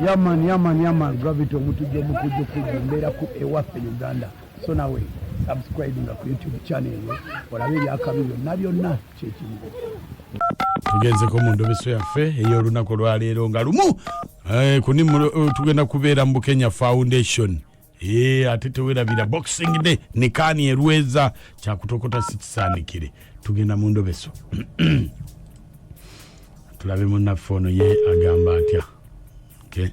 Yaman gravity omutujja mukujja ku ewaffe Uganda. So nawe subscribe ku YouTube channel yo olabe ebyakabi byonna kyekimu. Tugenzeko mu ndobeso yaffe ey'olunaku lwaleero nga lumu kuni tugenda kubeera mu Kenya Foundation. Ate tewerabira Boxing Day ne kani erweza kyakutokota sikisaanikire. Tugenda mu ndobeso tulabe munnaffe ono ye agamba atya. Okay.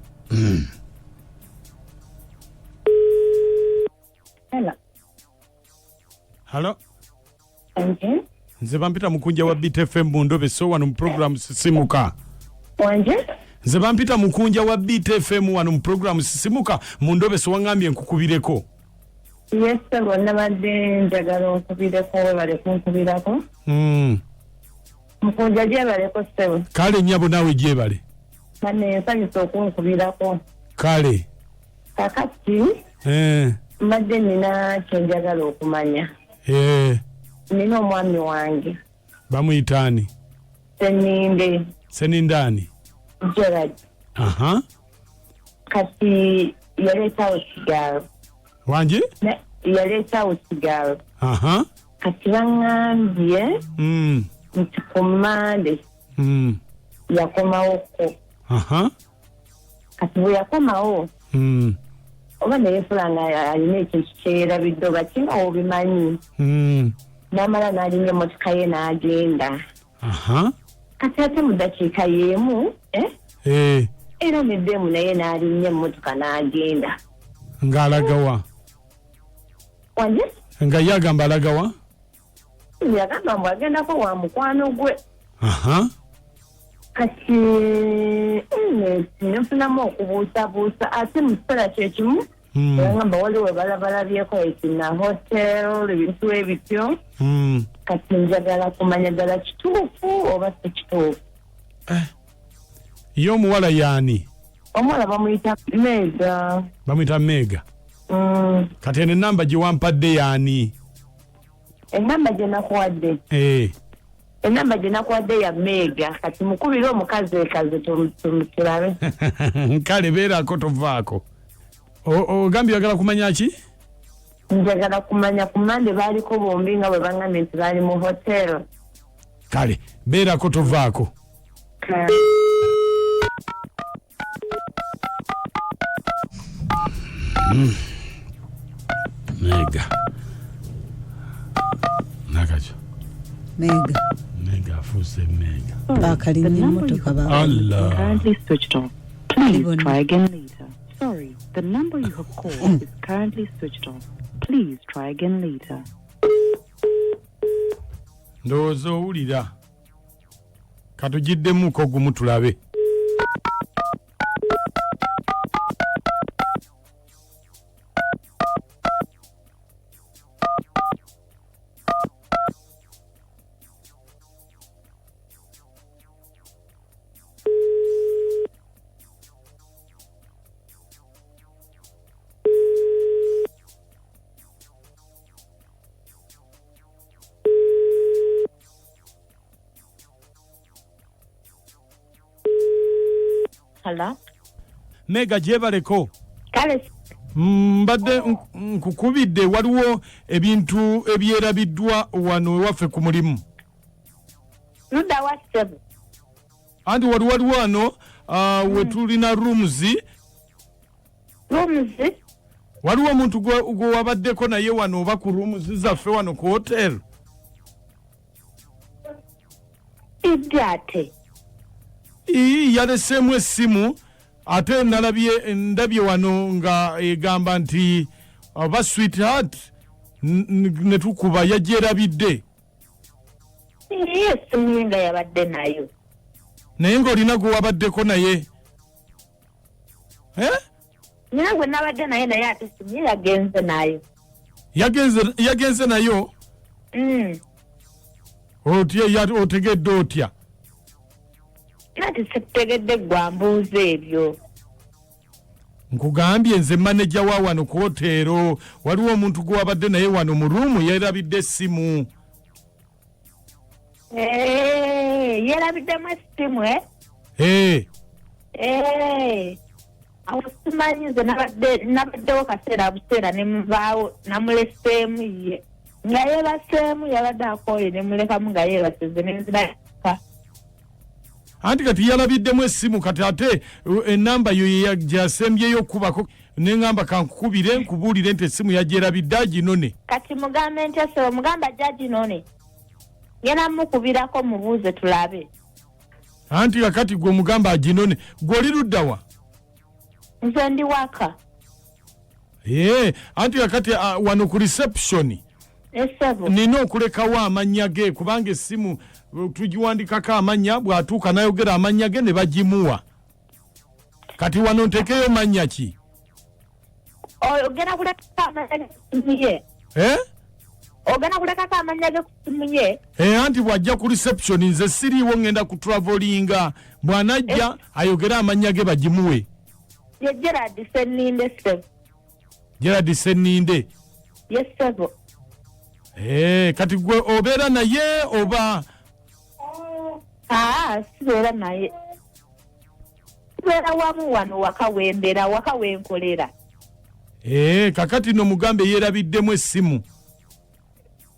Hello. Okay. Nze bampita mukunja wa BTFM mu ndobeso wano mu program Sisimuka. Wanje? Nze bampita mukunja wa BTFM wano mu program Sisimuka mu ndobeso wangambye nkukubireko. Yes, bonna badde njagala onkubireko webale kunkubirako. Mukunja gyebaleko ssebo. Kale nnyabo naawe gyebale. Kane nsanyusa okunkubirako. Kale. Kakati. Mbadde nina kyenjagala okumanya. Nina omwami wange. Bamuyitaani? Senindani? Gerard. Kati yaleetawo sigalo. Wanje? Yaleetawo sigalo. Kati baŋŋambye nti ku Mande yakomawoko. Kati bwe yakomawo oba neyeefulanga alina ekintu kyeyerabidde oba kinga obimanyi. N'amala n'alinnya emmotoka ye n'agenda. Kati ate mu ddakiika y'emu era n'eddeemu naye n'alinnya emmotoka n'agenda. Ng'alagawa? Wanje? Nga ye agamba alagawa? Yagamba mbu agendako wa mukwano gwe. Kati nfunamu okubuusabuusa ate mu kiseera kyekimu yagamba waliwo balabalabyeko ekina hotel ebintu ebityo. Kati njagala kumanya ddala kituufu oba si kituufu. Ye omuwala yaani? Omuwala bamuyita Meega. Bamuyita Meega? Kati eno ennamba gye wampadde yaani? Ennamba gye nakuwadde? Ennamba gye nakuwadde ya Meega. Kati mukubire omukazi ekaze tulabe. Kale beerako tovaako. Ogambye oyagala kumanya ki? Njagala kumanya ku Mande baaliko bombi nga bwe baŋŋambye nti baali mu hotel. Kale beerako tovaako. Meega. Nakacho. Meega afuuse Meega. Bakalinya emmotoka ba. Allah. Currently switched off. Please try again later. Sorry, the number you have called is currently switched off. Please try again later. Ndowooza owulira. Katugiddemuko gumu tulabe. Hello? Meega gyebaleko. Kale. Mbadde nkukubidde waliwo ebintu ebyerabiddwa wano ewaffe ku mulimu. Ludda wa ssebo. Anti waliwo wano we tulina rooms. Waliwo omuntu gwe wabaddeko naye wano oba ku rooms zaffe wano ku hotel. Iddate. Yaleseemu essimu ate ndabye wano nga egamba nti oba sweetheart ne tukuba yagyerabidde. Essimu ye nga yabadde nayo. Naye ng'olina gwe wabaddeko naye. Nina gwe nabadde naye ate essimu ye yagenze nayo. Yagenze nayo? Otegedde otya? Nati sikutegedde gwa mbuuza ebyo. Nkugambye nze maneja wa wano ku hoteero waliwo omuntu gwe wabadde naye wano mu ruumu yerabidde essimu. Yerabiddemu essimu awasimanyize nabaddewo kaseera buseera ne muvaawo namuleseemu ye nga yeebaseemu yabadde akooye ne mulekamu nga yeebaseze nenziraka anti kati yalabiddemu essimu kati ate enamba yo gyasembyeyo okubako neŋŋamba kankukubire nkubuulire nti essimu yagyerabidde aginone kati mugambe ntya sebo mugamba ajja aginone ngena mukubirako mubuuze tulabe anti kakati gwe mugamba aginone gw'oli luddawa nze ndi waka anti kakati wano ku reception esebo nina okulekawo amannya ge kubanga essimu tugiwandikako amannya bw'atuuka nayogera amannya ge ne bagimuwa kati wano ntekeyo mannya ki ogenda kulekako amanya ge kusimu ye ogenda kulekako amanya ge kusimu ye anti bw'ajja ku reception nze siriiwo ngenda ku travelinga bw'anajja ayogere amanya ge bagimuwe ye Gerard Senninde sebo Gerard Senninde yes sebo kati gwe obeera naye oba sibeera naye sibeera wamu wano waka wembeera waka wenkolera kakati no mugambe yeerabiddemu essimu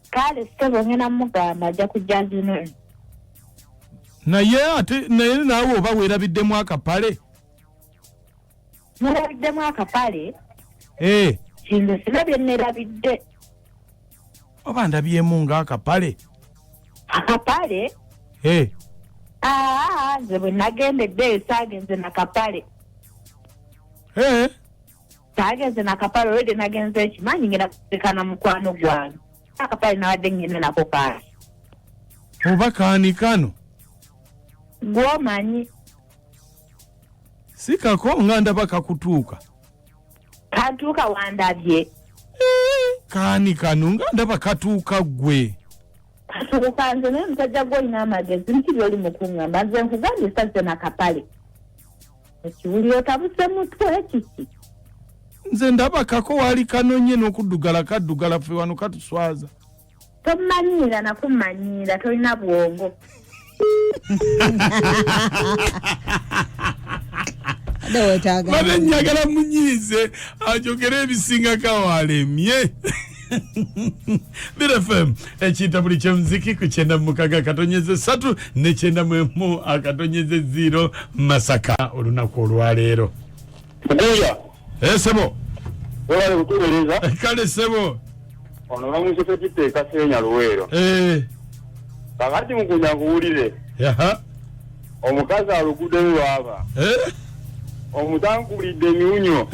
kale sebo ngena mugamba ajja kujja zino naye ate naye naawe oba weerabiddemu akapale nerabiddemu akapale kinze sirabye nerabidde oba ndabyemu ng'akapale nze bwe nagendeddeyo saagenze nakapale saagenze nakapale olwedde nagenze ekimanyi ngenda kutekana mukwano gwange akapale nawadde ngende nako kaasi oba kaani kano gwomanyi si kako nga ndaba kakutuuka kantuuka wandabye kaani kano nga ndaba katuuka ggwe katuuka nze naye musajja gw'olina amagezi nti byoli mukuŋŋamba nze nkugambye sazze nakapale ekiwuli otabuse mutwe kiki nze ndaba kako waali kanonye n'okuddugala kaddugala ffe wano katuswaza tomanyiira nakumanyiira tolina bwongo bane njagala munyiize ajogere ebisingako awalemye BFM ekinta buli kyemuziki ku 96.3 ne 91.0 Masaka olunaku olwaleero sebo wale kutubereza kale sebo ono bamuse petite kasenya luwero kakati mukunya kuwulire omukazi alugude lwaba omutangulidde miunyo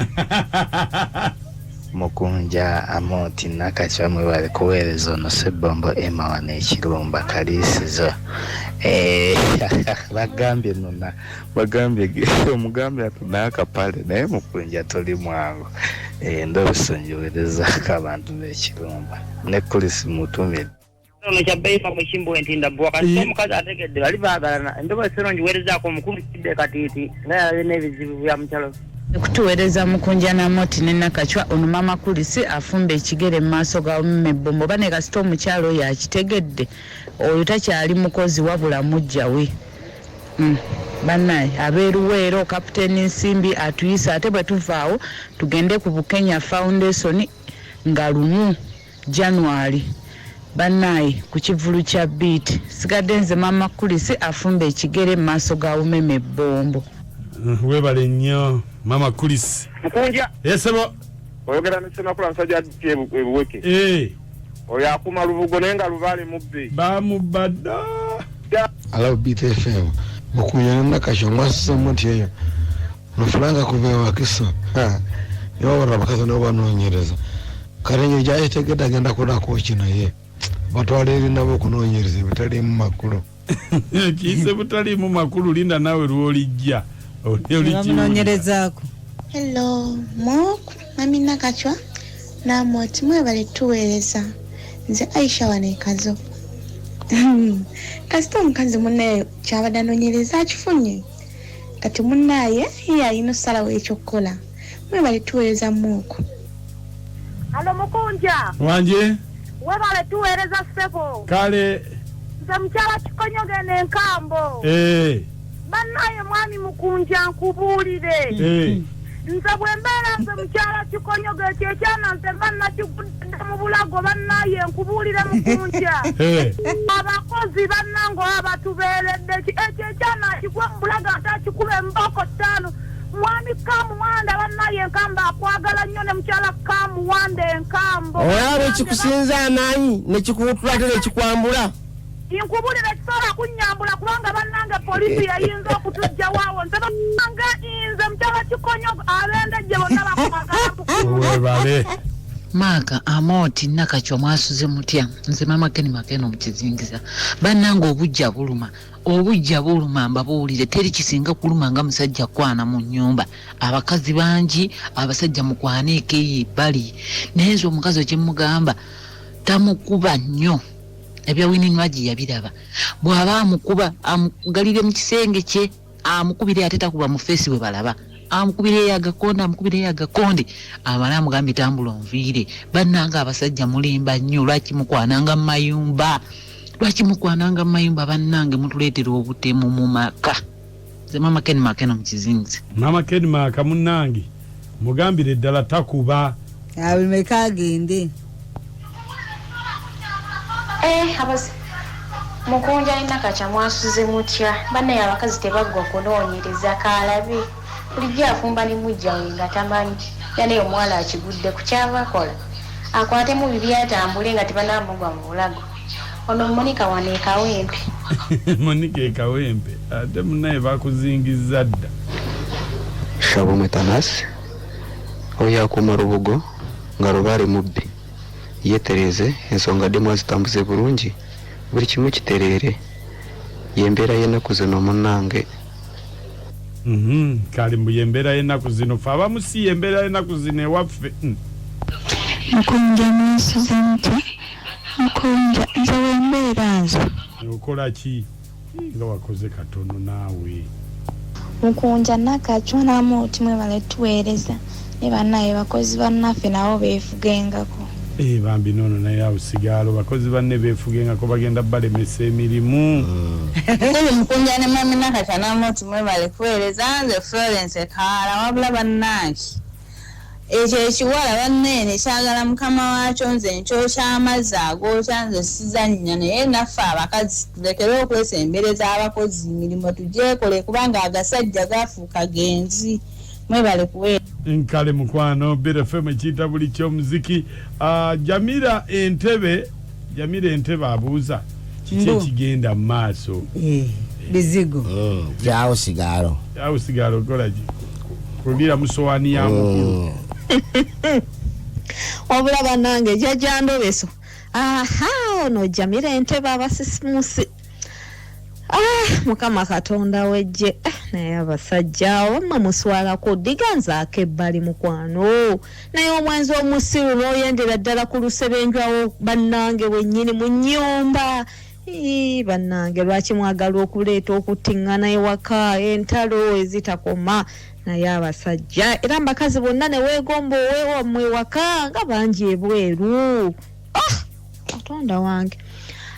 Mukunja Amoti nakachamwe bali kuweereza ono Sebombo Emma wane ekirumba kalisizo bagambye nona bagambye omugambe atunaka pale naye Mukunja toli mwangu ndo bisonjowereza abantu b'ekirumba ne kulisi mutumire ono kyabeefa mushimbo entinda bwa kasi omukazi ategedde bali baagalana ndoba seronji werezaako omukulu kidde katiiti nga yalina ebizibu bya mukyalo kutuweereza Mukunja Namoti ne Nakachwa ono mama kulisi afumba ekigere mu maaso ga Mmebombo bane kasita omukyalo oyo akitegedde oyo takyali mukozi wabula mujja we bannaye abeeruweero kapiteeni Nsimbi atuyisa ate bwe tuvaawo tugende ku Bukenya Foundation nga 1 January bannaye ku kivulu kya Beat sigadde nze mama kulisi afumba ekigere mu maaso ga Mmebombo webale nnyo mama kulisi Mukunja sebo oyogera n'esenakula nsajja addi ebuweke oyo akuma lubugo naye nga lubaale mubbe bamubadda Hello BFM Mukunja Nakachwa mwasisa moti eyo nofulanga kubewa kiso niwo barabakaza niwo banoonyereza karenyo jayetegedde agenda kulako kino ye batwaliri nabo kunoonyereza ebitali mu makulu kise butali mu makulu linda nawe lwolijja Noonyerezaako. Hello, Mok, Mami Nakachwa. Namoti mwebale tuweereza. Nze Aisha wanekazo. Kasita omukazi munne kyabadde anoonyereza akifunye. Kati munnaye ye alina osalawo ekyokukola. Mwebale tuweereza Mok. Halo Mukunja. Wanje? Webale tuweereza Sebo. Kale. Nze mukyala Kikonyoge n'enkambo. Bannaye mwami Mukunja nkubuulire nze bwembeera nze mukyala kikonyogo ekyo ekyana nze mba nakigudde mu bulago bannaye nkubuulire mukunja abakozi bannange abatubeeredde ekyo ekyana kigwe mu bulago ate akikuba emboko 5 mwami Kamuwanda bannaye enkamba akwagala nnyo ne mukyala Kamuwanda enkambo olaba ekikusinza amaanyi nekikutulate nekikwambula inkubulira kisobola kunnyambula kubanga bannange polisi yayinza okutujja waawo nze bannange inze mukyala kikonyogo abendejje bonna bakwagala Maka amoti nakachwa mwasuze mutya nze mama Keni Makeno mukizingiza bannange obujja buluma mbabuulire teri kisinga kuluma nga musajja kwana mu nnyumba abakazi bangi abasajja mukwaneeke ebbali naye nze omukazi okimugamba tamukuba nnyo ebya Winnie Nwaji yabiraba bw'aba amukuba amugalire mu kisenge kye amukubire ate takuba mu face bwe balaba amukubire yagakonde amala amugambye tambula onviire bannanga abasajja mulimba nnyo lwaki mukwananga mu mayumba bannange mutuleetera obutemu mu maka ze mama Keni Makeno mukizingize mama Keni Maka munnange mugambire ddala takuba abimeka agende abazi mukunja inakacha mwasuze mutya banne abakazi tebaggwa kunoonyereza kalabi bulijjo afumba ne mujja we nga tamanyi yane omwala akigudde ku kyavakola akwatemu bibi atambule nga tebanamugwa mu bulago ono Monica waneekawempe Monica ekawempe ate munnaye bakuzingiza dda Shabo Metanasi oyo akuuma lubugo nga lubaale mubbi yetereze ensonga ddemu azitambuze bulungi buli kimu kitereere yembeera y'ennaku zino munnange kale mbu yembeera y'ennaku zino fe abamu si yembeera y'ennaku zino ewaffe mukunja mwasuze mutya mukunja nze wembeera nzo okola ki nga wakoze katono naawe mukunja nakachwa namuti mwebale tuweereza ne bannaye bakozi bannaffe nabo beefugengako bambi nono naye awo sigalo bakozi banne beefugengako bagenda balemesa emirimu kuli mukunja ne mami nakachwa namuti mwebale kuweereza nze Florence Kaala wabula bannange ekyo ekiwala banneene kyagala mukama waakyo nze nkyo ky'amazzi agokya nze sizannya naye naffe abakazi tulekere okwesembereza abakozi emirimu tugyekole kubanga agasajja gafuuka genzi mwebale kuweereza nkale mukwano Bira FM ekiyita buli ky'omuziki Jamira Entebe abuuza kiki ekigenda mu maaso bizigo kyawo sigalo kolaki kugira musowaani ya mukulu wabula bannange jjajja Ndobeso ono Jamira Entebe abasisimusi mukama Katonda wejje naye abasajja wamma muswalako diganzaako ebbali mukwano naye omwanzi omusiru n'oyendera ddala ku lusebenjwawo bannange wennyini mu nnyumba bannange lwaki mwagala okuleeta okuttiŋŋana ewaka entalo ezitakoma naye abasajja era mbakazi bonna ne weegomba oweewammwe ewaka nga bangi ebweru Katonda wange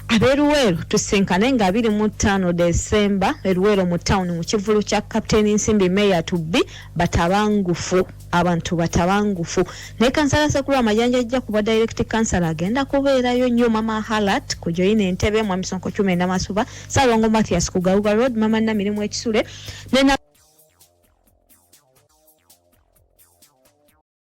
aberuweero tusinkane nga 25 December eruweero mu town mu kivulu kya Captain Nsimbi Mayor Tubbi batabangufu abantu batabangufu ne kansala Sekulu Amajanja ajja kuba direct kansala agenda kubeerayo nnyo Mama Halat ku joine Entebe mu Amisonko 10 Masuba Salongo Mathias ku Garuga Road Mama Namirimu ekisule ne